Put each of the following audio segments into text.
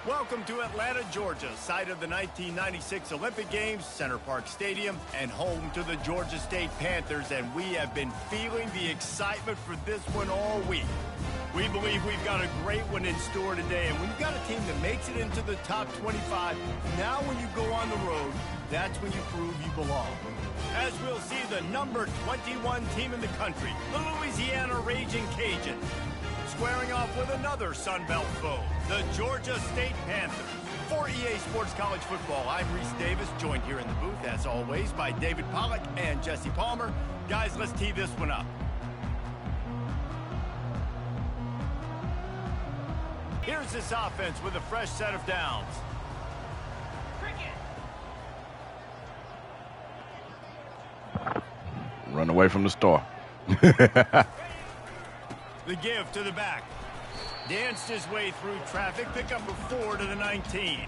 Welcome to Atlanta, Georgia, site of the 1996 Olympic Games, Center Park Stadium, and home to the Georgia State Panthers, and we have been feeling the excitement for this one all week. We believe we've got a great one in store today, and when you've got a team that makes it into the top 25, now when you go on the road, that's when you prove you belong. As we'll see the number 21 team in the country, the Louisiana Raging Cajuns, squaring off with another Sun Belt foe, the Georgia State Panthers. For EA Sports College Football, I'm Reese Davis, joined here in the booth, as always, by David Pollack and Jesse Palmer. Guys, let's tee this one up. Here's this offense with a fresh set of downs. Run away from the star. The give to the back. Danced his way through traffic. Pick up a 4 to the 19.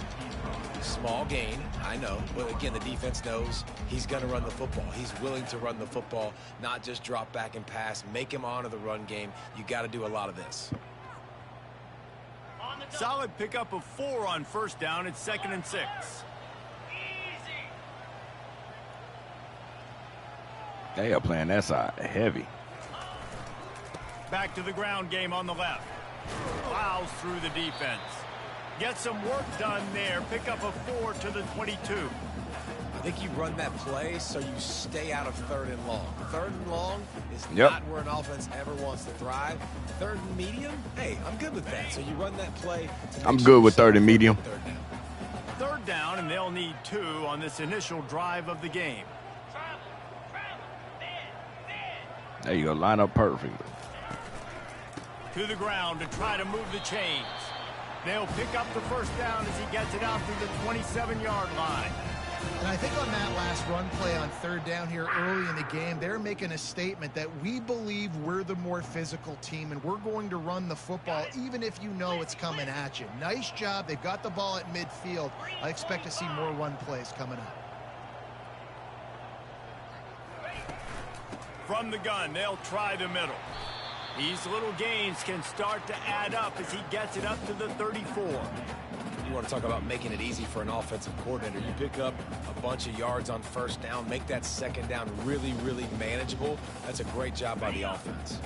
Small gain, I know. But again, the defense knows he's going to run the football. He's willing to run the football, not just drop back and pass. Make him honor the run game. You got to do a lot of this. Solid pickup of 4 on first down. It's 2nd and 6. They are playing that side heavy. Back to the ground game on the left. Plows through the defense. Get some work done there. Pick up a 4 to the 22. I think you run that play so you stay out of 3rd and long. 3rd and long is Yep. not where an offense ever wants to thrive. 3rd and medium, hey, I'm good with that. So you run that play. I'm good with 3rd and medium. 3rd down, and they'll need 2 on this initial drive of the game. There you go. Line up perfectly. To the ground to try to move the chains. They'll pick up the first down as he gets it out to the 27-yard line. And I think on that last run play on 3rd down here early in the game, they're making a statement that we believe we're the more physical team and we're going to run the football even if you know it's coming at you. Nice job. They've got the ball at midfield. I expect to see more run plays coming up. From the gun, they'll try the middle. These little gains can start to add up as he gets it up to the 34. You want to talk about making it easy for an offensive coordinator. You pick up a bunch of yards on first down, make that 2nd down really, really manageable. That's a great job by the offense.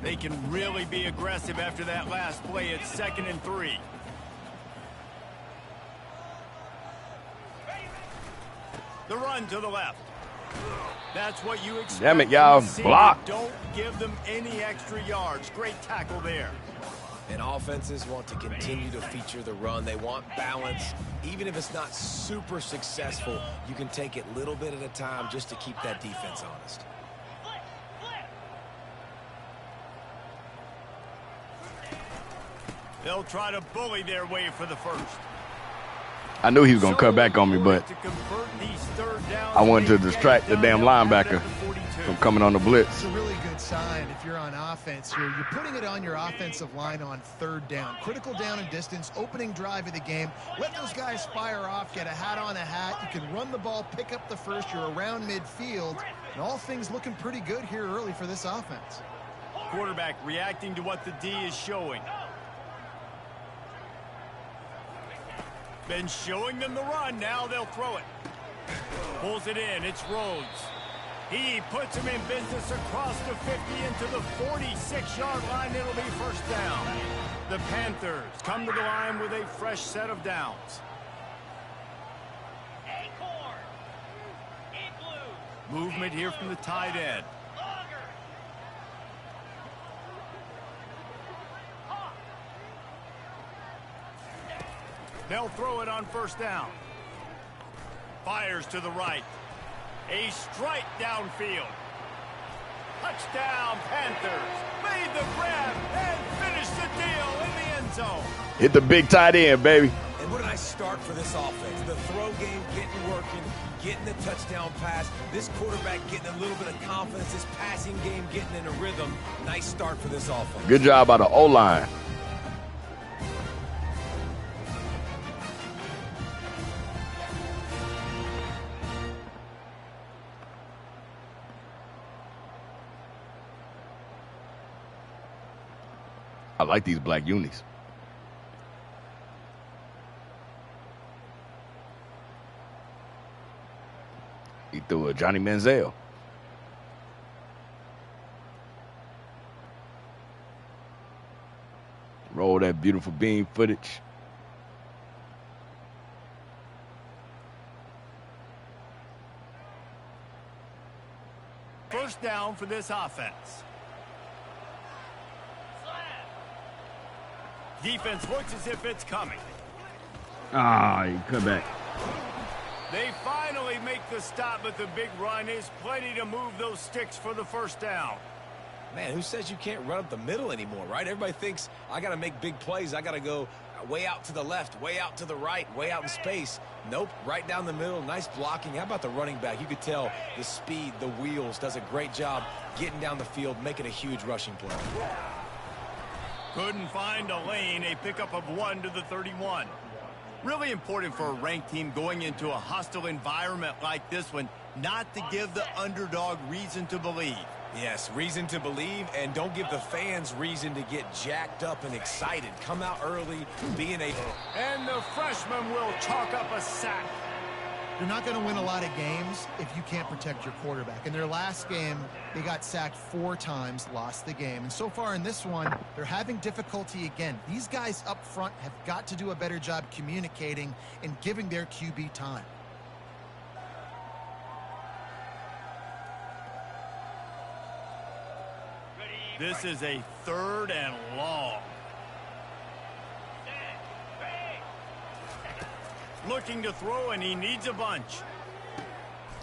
They can really be aggressive after that last play. It's 2nd and 3. The run to the left. That's what you expect. Damn it, y'all. Block. Don't give them any extra yards. Great tackle there. And offenses want to continue to feature the run. They want balance. Even if it's not super successful, you can take it little bit at a time just to keep that defense honest. They'll try to bully their way for the first. I knew he was going to cut back on me, but I wanted to distract the damn linebacker from coming on the blitz. It's a really good sign if you're on offense here. You're putting it on your offensive line on 3rd down. Critical down and distance, opening drive of the game. Let those guys fire off, get a hat on a hat. You can run the ball, pick up the first. You're around midfield. And all things looking pretty good here early for this offense. Quarterback reacting to what the D is showing. Been showing them the run. Now they'll throw it. Pulls it in. It's Rhodes. He puts him in business across the 50 into the 46-yard line. It'll be first down. The Panthers come to the line with a fresh set of downs. Movement here from the tight end. They'll throw it on first down. Fires to the right. A strike downfield. Touchdown, Panthers. Made the grab and finished the deal in the end zone. Hit the big tight end, baby. And what did I start for this offense? The throw game getting working, getting the touchdown pass. This quarterback getting a little bit of confidence. This passing game getting in a rhythm. Nice start for this offense. Good job by the O-line. I like these black unis. He threw a Johnny Manziel. Roll that beautiful beam footage. First down for this offense. Defense looks as if it's coming. Ah, he cut back. They finally make the stop, but the big run is plenty to move those sticks for the first down. Man, who says you can't run up the middle anymore, right? Everybody thinks I got to make big plays. I got to go way out to the left, way out to the right, way out in space. Nope, right down the middle. Nice blocking. How about the running back? You could tell the speed, the wheels, does a great job getting down the field, making a huge rushing play. Couldn't find a lane, a pickup of 1 to the 31. Really important for a ranked team going into a hostile environment like this one, not to give the underdog reason to believe. Yes, reason to believe, and don't give the fans reason to get jacked up and excited. Come out early, being a... And the freshman will chalk up a sack. You're not going to win a lot of games if you can't protect your quarterback. In their last game, they got sacked 4 times, lost the game. And so far in this one, they're having difficulty again. These guys up front have got to do a better job communicating and giving their QB time. This is a 3rd and long. Looking to throw, and he needs a bunch.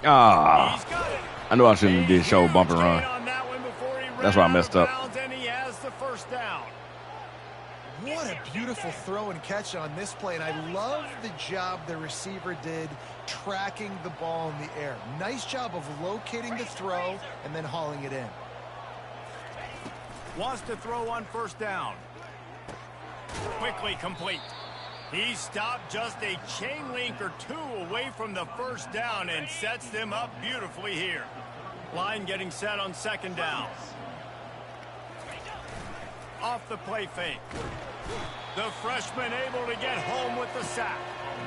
Ah, He's got it. I knew I shouldn't have did show bump and run. That's why I messed up. And he has the first down. What a beautiful throw and catch on this play, and I love the job the receiver did tracking the ball in the air. Nice job of locating the throw and then hauling it in. Wants to throw on first down. Quickly complete. He stopped just a chain link or 2 away from the first down and sets them up beautifully here. Line getting set on 2nd down. Off the play fake. The freshman able to get home with the sack.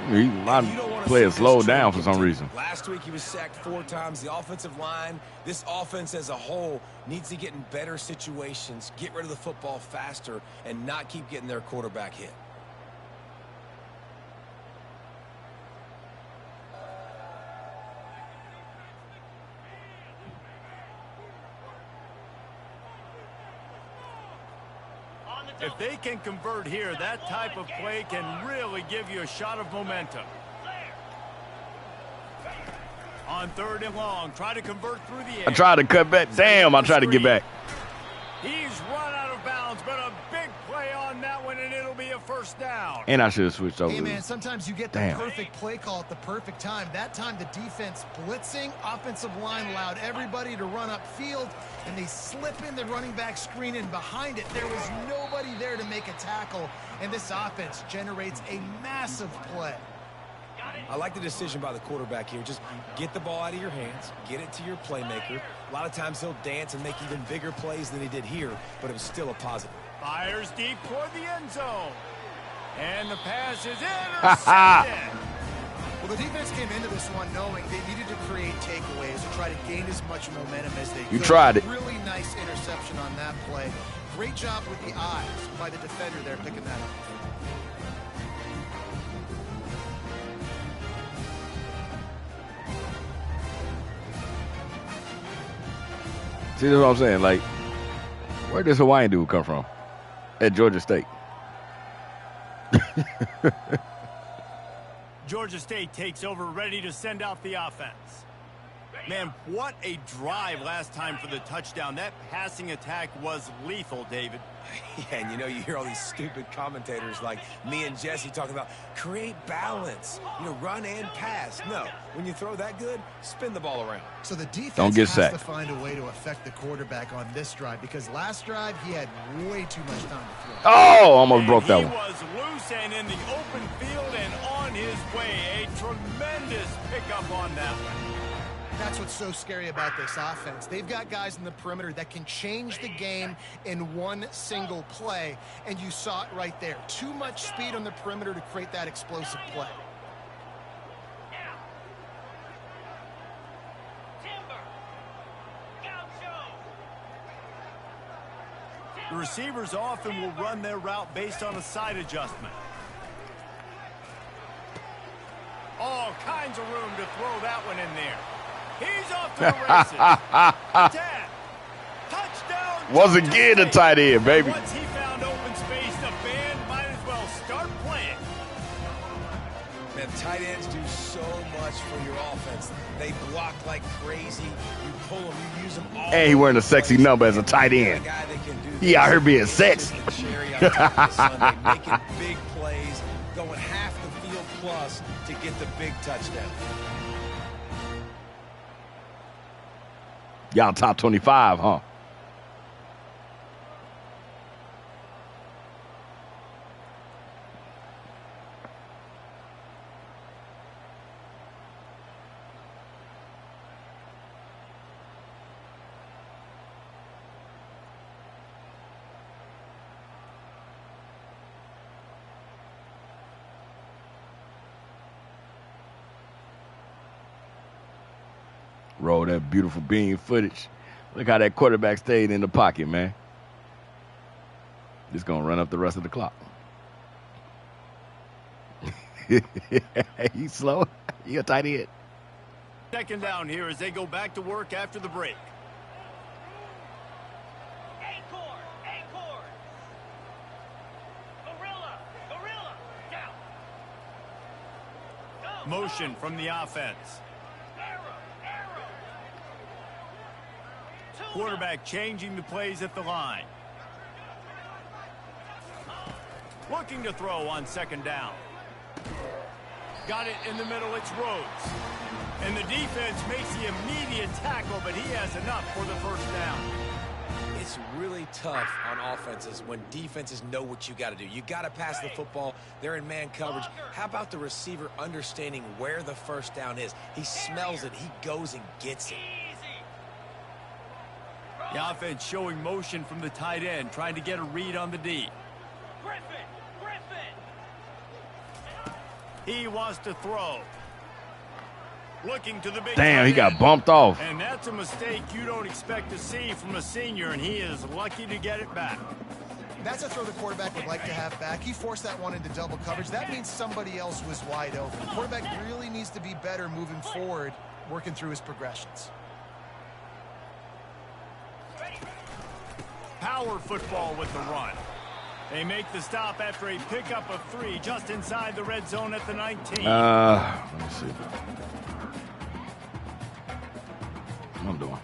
My player slowed down for some reason. Last week he was sacked 4 times. The offensive line, this offense as a whole, needs to get in better situations, get rid of the football faster, and not keep getting their quarterback hit. If they can convert here, that type of play can really give you a shot of momentum. On 3rd and long, try to convert through the air. I tried to cut back. Damn, I tried to get back. He's run out of bounds, but a big play on that one, and it'll be a first down. And I should have switched over. Hey, man, sometimes you get the perfect play call at the perfect time. That time the defense blitzing, offensive line allowed everybody to run upfield, and they slip in the running back screen, and behind it there was nobody there to make a tackle, and this offense generates a massive play. I like the decision by the quarterback here. Just get the ball out of your hands, get it to your playmaker. A lot of times he'll dance and make even bigger plays than he did here, but it was still a positive. Fires deep toward the end zone. And the pass is intercepted. Well, the defense came into this one knowing they needed to create takeaways and try to gain as much momentum as they could. You tried it. Really nice interception on that play. Great job with the eyes by the defender there picking that up. See, that's what I'm saying. Like, where does Hawaiian dude come from? At Georgia State. Georgia State takes over, ready to send out the offense. Man, what a drive last time for the touchdown. That passing attack was lethal, David. Yeah, and you know, you hear all these stupid commentators like me and Jesse talking about create balance, you know, run and pass. No, when you throw that good, spin the ball around. So the defense Don't get has sacked. to find a way to affect the quarterback on this drive because last drive he had way too much time to throw. Oh, almost broke that one. He was loose and in the open field and on his way. A tremendous pickup on that one. That's what's so scary about this offense. They've got guys in the perimeter that can change the game in one single play, and you saw it right there. Too much speed on the perimeter to create that explosive play. receivers often will run their route based on a side adjustment. All kinds of room to throw that one in there. He's off to the races. 10. Touchdown. Once again, the tight end, baby. Once he found open space, the band might as well start playing. Man, tight ends do so much for your offense. They block like crazy. You pull them, you use them all. And he wearing a sexy number as a tight end. He out here being sexy. Making big plays, going half the field plus to get the big touchdown. Y'all top 25, huh? Roll that beautiful beam footage. Look how that quarterback stayed in the pocket, man. Just going to run up the rest of the clock. He's slow. He a tight end. Second down here as they go back to work after the break. Motion from the offense. Quarterback changing the plays at the line. Looking to throw on second down. Got it in the middle, it's Rhodes. And the defense makes the immediate tackle, but he has enough for the first down. It's really tough on offenses when defenses know what you got to do. You got to pass the football. They're in man coverage. How about the receiver understanding where the first down is? He smells it. He goes and gets it. The offense showing motion from the tight end, trying to get a read on the D. He wants to throw. Looking to the big Damn, he got bumped off. And that's a mistake you don't expect to see from a senior, and he is lucky to get it back. That's a throw the quarterback would like to have back. He forced that one into double coverage. That means somebody else was wide open. The quarterback really needs to be better moving forward, working through his progressions. Power football with the run. They make the stop after a pickup of 3 just inside the red zone at the 19. Let me see. What I'm doing.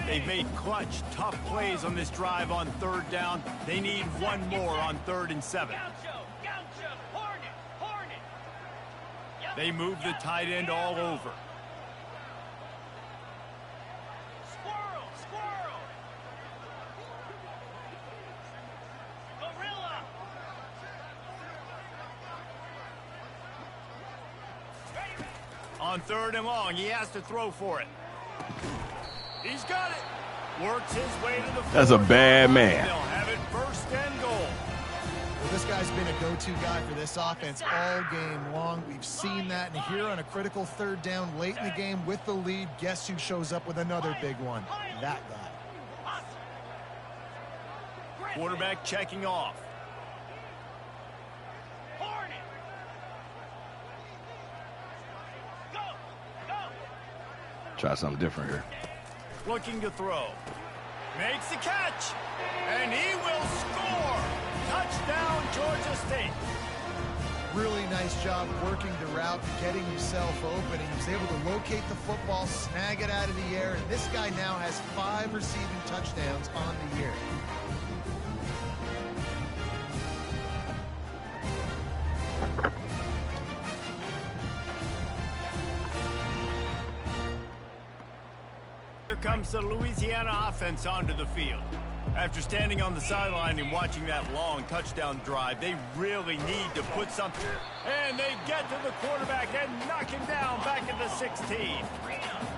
They've made clutch, tough plays on this drive on third down. They need one more on 3rd and 7. They move the tight end all over. On 3rd and long, he has to throw for it. He's got it. Works his way to the floor. That's a bad man. They'll have it 1st and goal. Well, this guy's been a go-to guy for this offense all game long. We've seen that, and here on a critical 3rd down late in the game with the lead, guess who shows up with another big one? That guy. Quarterback checking off. Try something different here. Looking to throw. Makes the catch. And he will score. Touchdown, Georgia State. Really nice job working the route, getting himself open. He was able to locate the football, snag it out of the air. And this guy now has 5 receiving touchdowns on the year. Here comes the Louisiana offense onto the field. After standing on the sideline and watching that long touchdown drive, they really need to put something. And they get to the quarterback and knock him down back at the 16.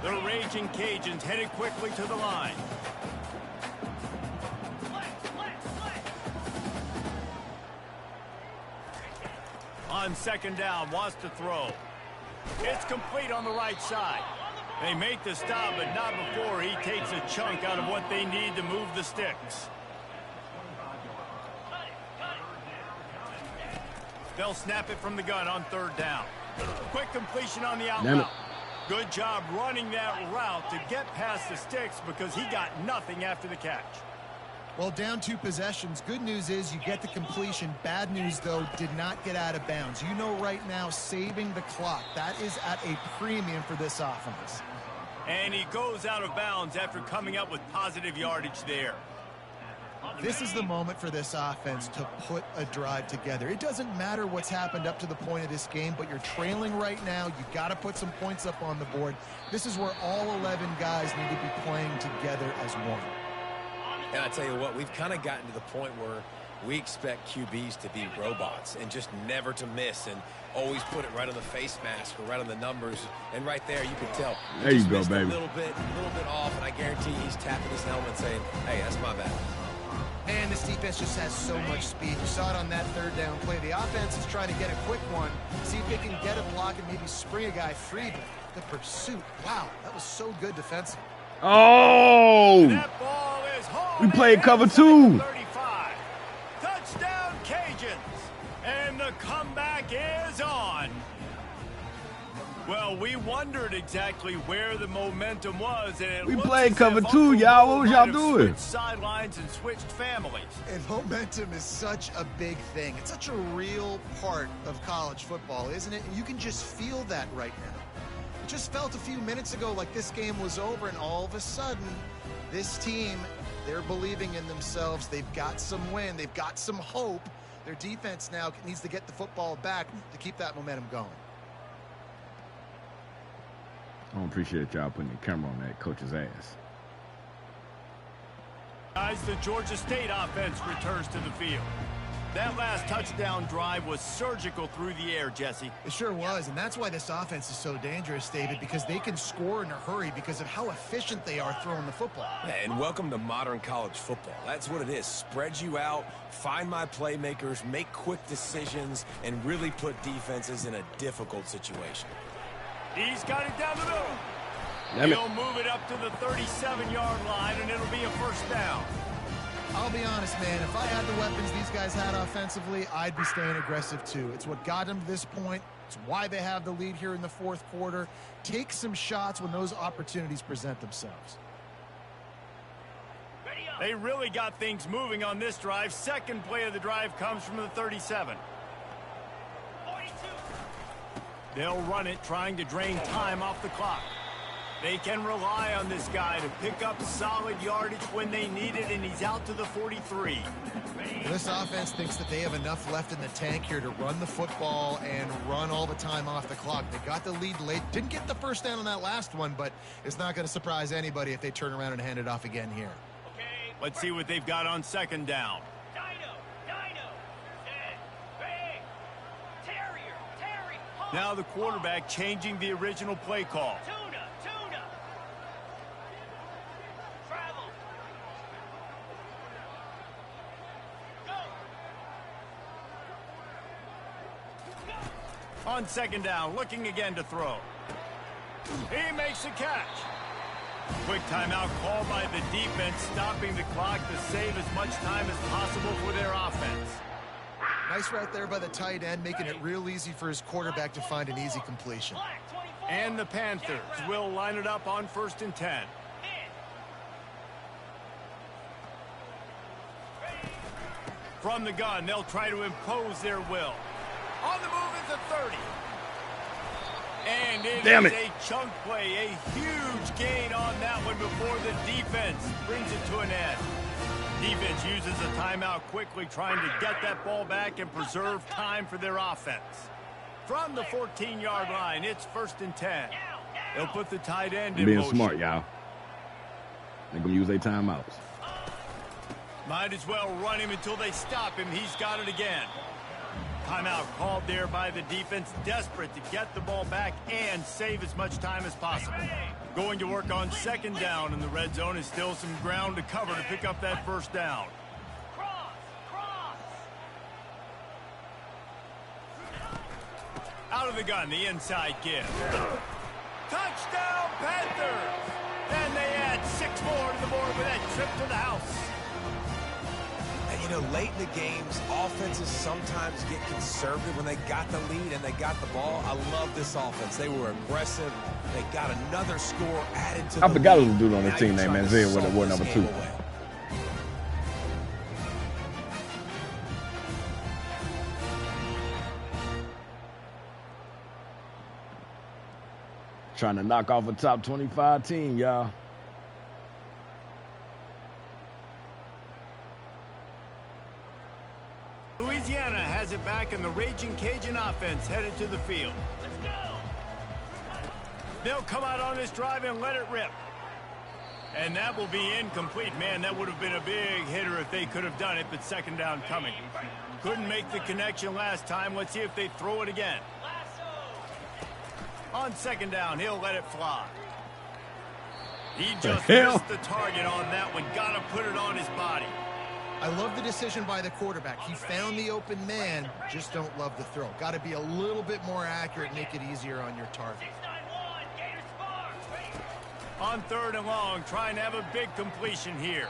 The Raging Cajuns headed quickly to the line. On 2nd down, wants to throw. It's complete on the right side. They make the stop, but not before he takes a chunk out of what they need to move the sticks. They'll snap it from the gun on third down. Quick completion on the out route. Good job running that route to get past the sticks because he got nothing after the catch. Well, down 2 possessions. Good news is you get the completion. Bad news, though, did not get out of bounds. You know right now, saving the clock, that is at a premium for this offense. And he goes out of bounds after coming up with positive yardage there. This is the moment for this offense to put a drive together. It doesn't matter what's happened up to the point of this game, but you're trailing right now. You got to put some points up on the board. This is where all 11 guys need to be playing together as one. And I tell you what, we've kind of gotten to the point where we expect QBs to be robots and just never to miss and always put it right on the face mask or right on the numbers. And right there, you can tell. There you go, baby. A little bit off, and I guarantee he's tapping his helmet saying, hey, that's my bad. And this defense just has so much speed. You saw it on that third down play. The offense is trying to get a quick one, see if they can get a block and maybe spring a guy free. But the pursuit, wow, that was so good defensively. Oh! That ball is home. We played cover 2. 35. Touchdown Cajuns. And the comeback is on. Well, we wondered exactly where the momentum was, and we played cover 2, y'all. What was y'all doing? Switched sidelines and switched families. And momentum is such a big thing. It's such a real part of college football, isn't it? And you can just feel that right now. It just felt a few minutes ago like this game was over, and all of a sudden, this team, they're believing in themselves. They've got some win. They've got some hope. Their defense now needs to get the football back to keep that momentum going. I don't appreciate y'all putting the camera on that coach's ass. Guys, the Georgia State offense returns to the field. That last touchdown drive was surgical through the air, Jesse. It sure was, and that's why this offense is so dangerous, David, because they can score in a hurry because of how efficient they are throwing the football. Yeah, and welcome to modern college football. That's what it is. Spread you out, find my playmakers, make quick decisions, and really put defenses in a difficult situation. He's got it down the middle. He'll move it up to the 37-yard line, and it'll be a first down. I'll be honest, man. If I had the weapons these guys had offensively, I'd be staying aggressive too. It's what got them to this point. It's why they have the lead here in the fourth quarter. Take some shots when those opportunities present themselves. They really got things moving on this drive. Second play of the drive comes from the 37. They'll run it, trying to drain time off the clock. They can rely on this guy to pick up solid yardage when they need it, and he's out to the 43. This offense thinks that they have enough left in the tank here to run the football and run all the time off the clock. They got the lead late. Didn't get the first down on that last one, but it's not going to surprise anybody if they turn around and hand it off again here. Let's see what they've got on second down. Now the quarterback changing the original play call. Travel. Go. On second down, looking again to throw. He makes a catch. Quick timeout called by the defense, stopping the clock to save as much time as possible for their offense. Nice right there by the tight end, making it real easy for his quarterback to find an easy completion. And the Panthers will line it up on 1st and 10. From the gun, they'll try to impose their will. On the move is the 30. And it is a chunk play, a huge gain on that one before the defense brings it to an end. Defense uses a timeout quickly, trying to get that ball back and preserve time for their offense. From the 14-yard line, it's 1st and 10. They'll put the tight end in being motion. Smart, y'all. They're going to use their timeouts. Might as well run him until they stop him. He's got it again. Timeout called there by the defense, desperate to get the ball back and save as much time as possible. Going to work on second down in the red zone, is still some ground to cover to pick up that first down. Out of the gun, the inside give. Touchdown, Panthers! And they add 6 more to the board with that trip to the house. And, you know, late in the games, offenses sometimes get conservative when they got the lead and they got the ball. I love this offense. They were aggressive. They got another score added to the I forgot lead. who's the dude on this team named Isaiah with award number 2. Trying to knock off a top 25 team, y'all. Louisiana has it back, and the Raging Cajun offense headed to the field. Let's go. They'll come out on this drive and let it rip. And that will be incomplete. Man, that would have been a big hitter if they could have done it, but second down coming. Couldn't make the connection last time. Let's see if they throw it again. On second down, he'll let it fly. He just missed the target on that one. Got to put it on his body. I love the decision by the quarterback. He found the open man, just don't love the throw. Got to be a little bit more accurate, make it easier on your target. 691, Gators far. On third and long, trying to have a big completion here.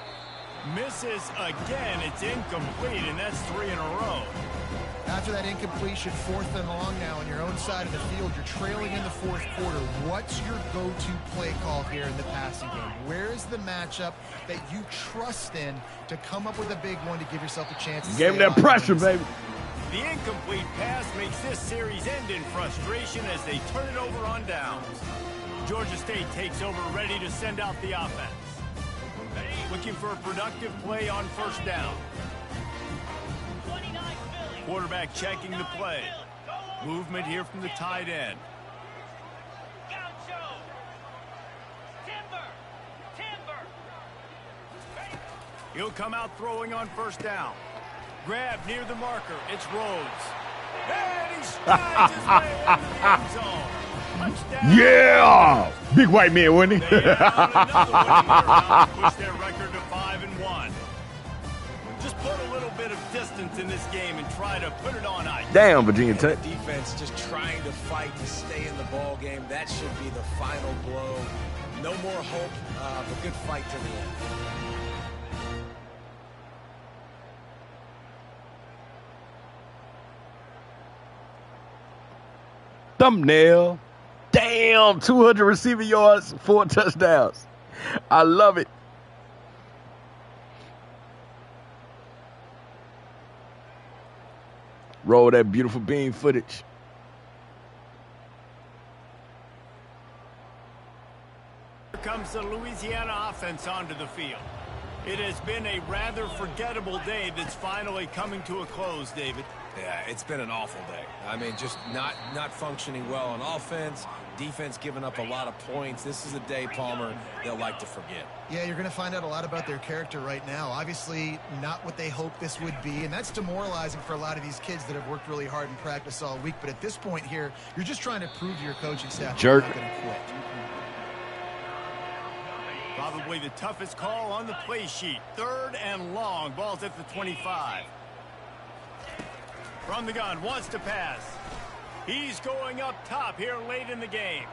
Misses again. It's incomplete, and that's 3 in a row. After that incompletion, 4th and long now on your own side of the field, you're trailing in the 4th quarter. What's your go-to play call here in the passing game? Where is the matchup that you trust in to come up with a big one to give yourself a chance to Gave him that pressure, baby. The incomplete pass makes this series end in frustration as they turn it over on downs. Georgia State takes over, ready to send out the offense. Looking for a productive play on first down. Quarterback checking the play. Movement here from the tight end. He'll come out throwing on first down. Grab near the marker. It's Rhodes. And he strides his way into the end zone. Touchdown. Yeah! Big white man, wasn't he? They add on another winning to push their record to 5-1. Just put a little bit of distance in this game and try to put it on ice. Damn, Virginia Tech. The defense just trying to fight to stay in the ball game. That should be the final blow. No more hope, but good fight to the end. Thumbnail. Damn, 200 receiving yards, 4 touchdowns. I love it. Roll that beautiful beam footage. Here comes the Louisiana offense onto the field. It has been a rather forgettable day that's finally coming to a close, David. Yeah, it's been an awful day. I mean, just not functioning well on offense. Defense giving up a lot of points. This is a day, Palmer, they'll like to forget. Yeah, you're going to find out a lot about their character right now. Obviously, not what they hoped this would be, and that's demoralizing for a lot of these kids that have worked really hard in practice all week. But at this point here, you're just trying to prove to your coaching staff Jerk. you're not going to quit. Probably the toughest call on the play sheet. 3rd and long. Ball's at the 25. From the gun, wants to pass. He's going up top here late in the game.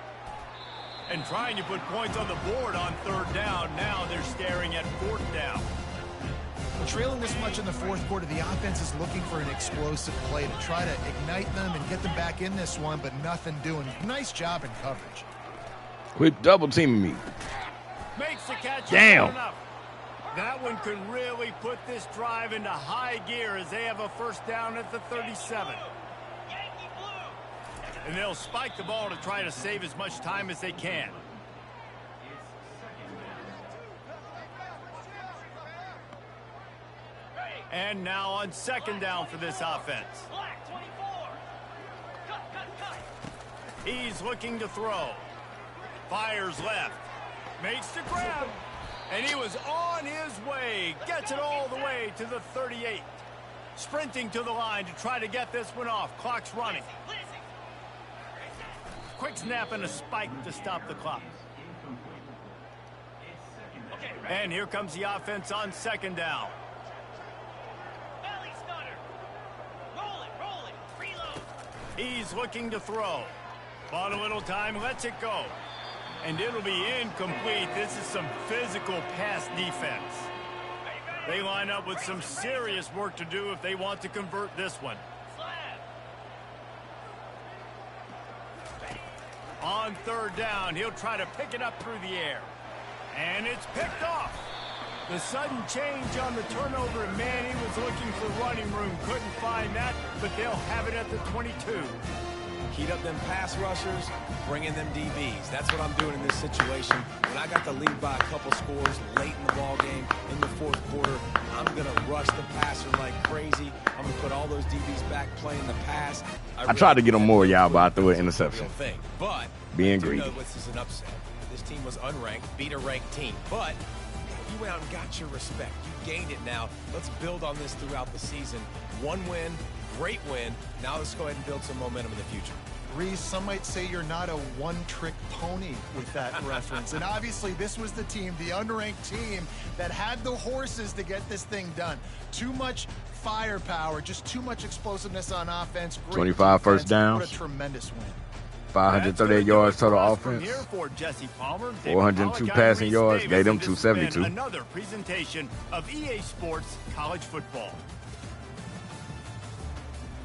And trying to put points on the board on 3rd down. Now they're staring at 4th down. Well, trailing this much in the 4th quarter, the offense is looking for an explosive play to try to ignite them and get them back in this one, but nothing doing. Nice job in coverage. Quit double teaming me. Makes the catch. Damn. Enough. That one could really put this drive into high gear as they have a first down at the 37. And they'll spike the ball to try to save as much time as they can. And now on 2nd down for this offense. He's looking to throw. Fires left. Makes the grab. And he was on his way. Gets it all the way to the 38. Sprinting to the line to try to get this one off. Clock's running. Quick snap and a spike to stop the clock. And here comes the offense on 2nd down. He's looking to throw. Bought a little time, lets it go. And it'll be incomplete. This is some physical pass defense. They line up with some serious work to do if they want to convert this one. On third down, he'll try to pick it up through the air. And it's picked off. The sudden change on the turnover, and man, he was looking for running room. Couldn't find that, but they'll have it at the 22. Heat up them pass rushers, bring in them DBs. That's what I'm doing in this situation. When I got the lead by a couple scores late in the ball game, in the fourth quarter, I'm going to rush the passer like crazy. I'm going to put all those DBs back playing the pass. I tried to get them more, y'all, but I threw an interception. But being I do greedy. know this is an upset. This team was unranked, beat a ranked team. But you went out and got your respect. You gained it now. Let's build on this throughout the season. One win, great win. Now let's go ahead and build some momentum in the future. Reese, some might say you're not a one-trick pony with that reference. And obviously, this was the team, the unranked team, that had the horses to get this thing done. Too much firepower, just too much explosiveness on offense. Great 25 first downs. What a tremendous win. 538 yards total From offense. here for Jesse Palmer, 402 David passing Reese yards, Davis, gave them and this has been 272. Another presentation of EA Sports College Football.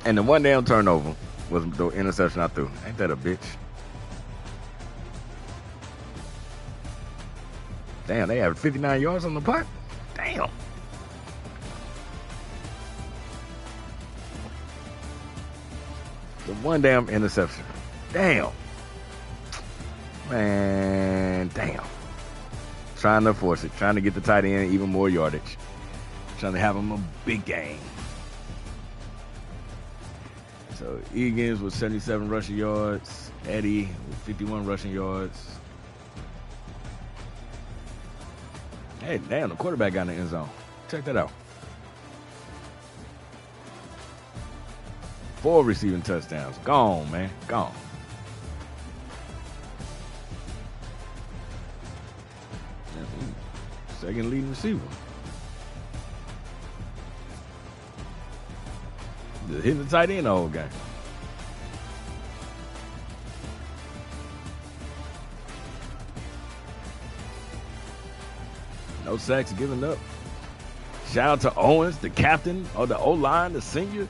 And the one damn turnover was the interception I threw. Ain't that a bitch? Damn, they have 59 yards on the punt. Damn. The one damn interception. Damn. Man, damn. Trying to force it. Trying to get the tight end even more yardage. Trying to have him a big game. So Egan's with 77 rushing yards. Eddie with 51 rushing yards. Hey, damn, the quarterback got in the end zone. Check that out. 4 receiving touchdowns. Gone, man. Gone. Second leading receiver. Just hitting the tight end the whole game. No sacks given up. Shout out to Owens, the captain of the O-line, the senior.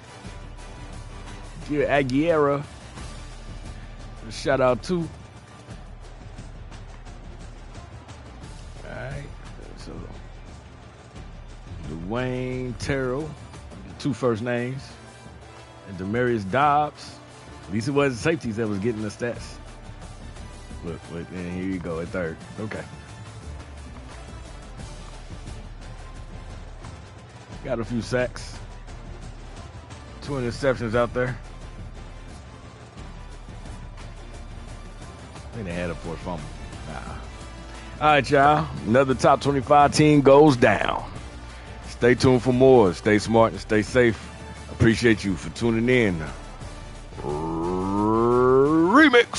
Gio Aguilera. Shout out to. All right. So, Dwayne Terrell, 2 first names. And Demarius Dobbs. At least it wasn't safeties that was getting the stats. Look, and here you go at third. Okay. Got a few sacks. 2 interceptions out there. I think they had a forced fumble. Nah. All right, y'all. Another top 25 team goes down. Stay tuned for more. Stay smart and stay safe. Appreciate you for tuning in. Remix.